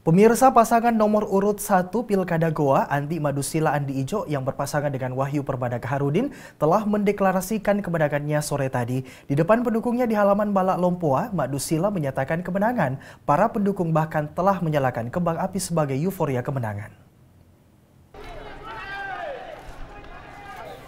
Pemirsa, pasangan nomor urut 1 Pilkada Goa, Andi Madusila Andi Ijo yang berpasangan dengan Wahyu Permana Kaharudin telah mendeklarasikan kemenangannya sore tadi. Di depan pendukungnya di halaman Balak Lompoa, Madusila menyatakan kemenangan. Para pendukung bahkan telah menyalakan kembang api sebagai euforia kemenangan.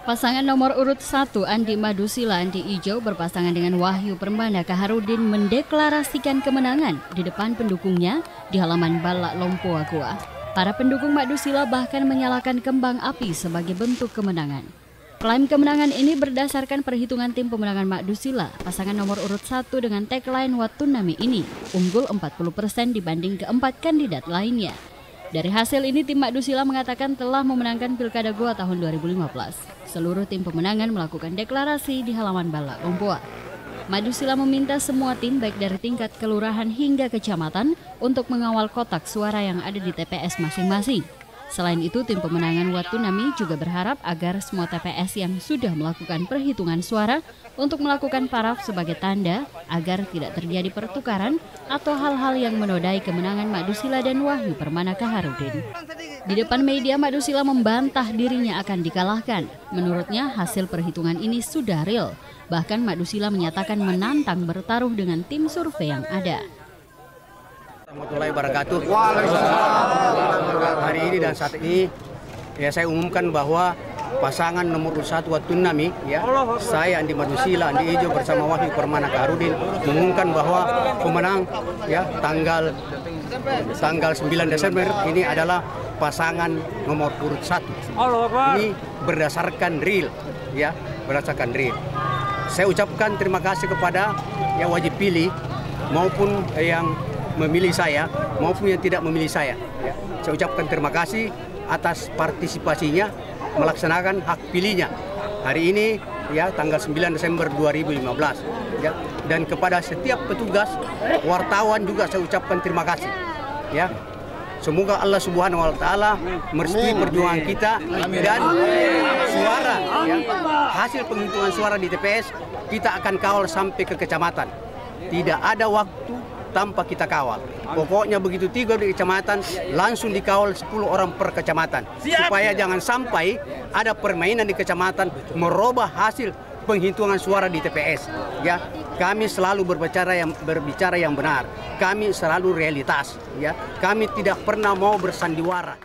Pasangan nomor urut 1 Andi Madusila Andi Ijo berpasangan dengan Wahyu Permana Kaharudin mendeklarasikan kemenangan di depan pendukungnya di halaman Balak Lompoa Goa. Para pendukung Madusila bahkan menyalakan kembang api sebagai bentuk kemenangan. Klaim kemenangan ini berdasarkan perhitungan tim pemenangan Madusila. Pasangan nomor urut 1 dengan tagline Watunami ini unggul 40% dibanding keempat kandidat lainnya. Dari hasil ini, tim Madusila mengatakan telah memenangkan Pilkada Goa tahun 2015. Seluruh tim pemenangan melakukan deklarasi di halaman Balak Lompoa. Madusila meminta semua tim baik dari tingkat kelurahan hingga kecamatan untuk mengawal kotak suara yang ada di TPS masing-masing. Selain itu, tim pemenangan Watunami juga berharap agar semua TPS yang sudah melakukan perhitungan suara untuk melakukan paraf sebagai tanda agar tidak terjadi pertukaran atau hal-hal yang menodai kemenangan Madusila dan Wahyu Permana Kaharudin. Di depan media, Madusila membantah dirinya akan dikalahkan. Menurutnya, hasil perhitungan ini sudah real. Bahkan Madusila menyatakan menantang bertaruh dengan tim survei yang ada. Warahmatullahi wabarakatuh. Hari ini dan saat ini ya saya umumkan bahwa pasangan nomor 1 Watunami ya, saya Andi Madusila Andi Ijo bersama Wahyu Permana Kaharudin mengumumkan bahwa pemenang ya tanggal 9 Desember ini adalah pasangan nomor urut 1. Ini berdasarkan real ya, berdasarkan real. Saya ucapkan terima kasih kepada yang wajib pilih maupun yang memilih saya maupun yang tidak memilih saya. Ya. Saya ucapkan terima kasih atas partisipasinya melaksanakan hak pilihnya hari ini ya tanggal 9 Desember 2015 ya. Dan kepada setiap petugas wartawan juga saya ucapkan terima kasih ya. Semoga Allah Subhanahu wa taala merestui perjuangan kita dan suara ya, hasil penghitungan suara di TPS kita akan kawal sampai ke kecamatan. Tidak ada waktu tanpa kita kawal. Pokoknya begitu tiga di kecamatan, langsung dikawal 10 orang per kecamatan. Supaya jangan sampai ada permainan di kecamatan merubah hasil penghitungan suara di TPS. Ya, kami selalu berbicara yang benar. Kami selalu realitas. Ya, kami tidak pernah mau bersandiwara.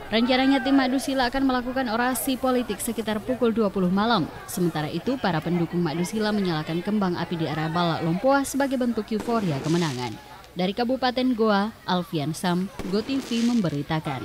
Rencananya tim Madusila akan melakukan orasi politik sekitar pukul 20 malam. Sementara itu, para pendukung Madusila menyalakan kembang api di area Balak Lompoa sebagai bentuk euforia kemenangan. Dari Kabupaten Goa, Alfian Sam, GoTV memberitakan.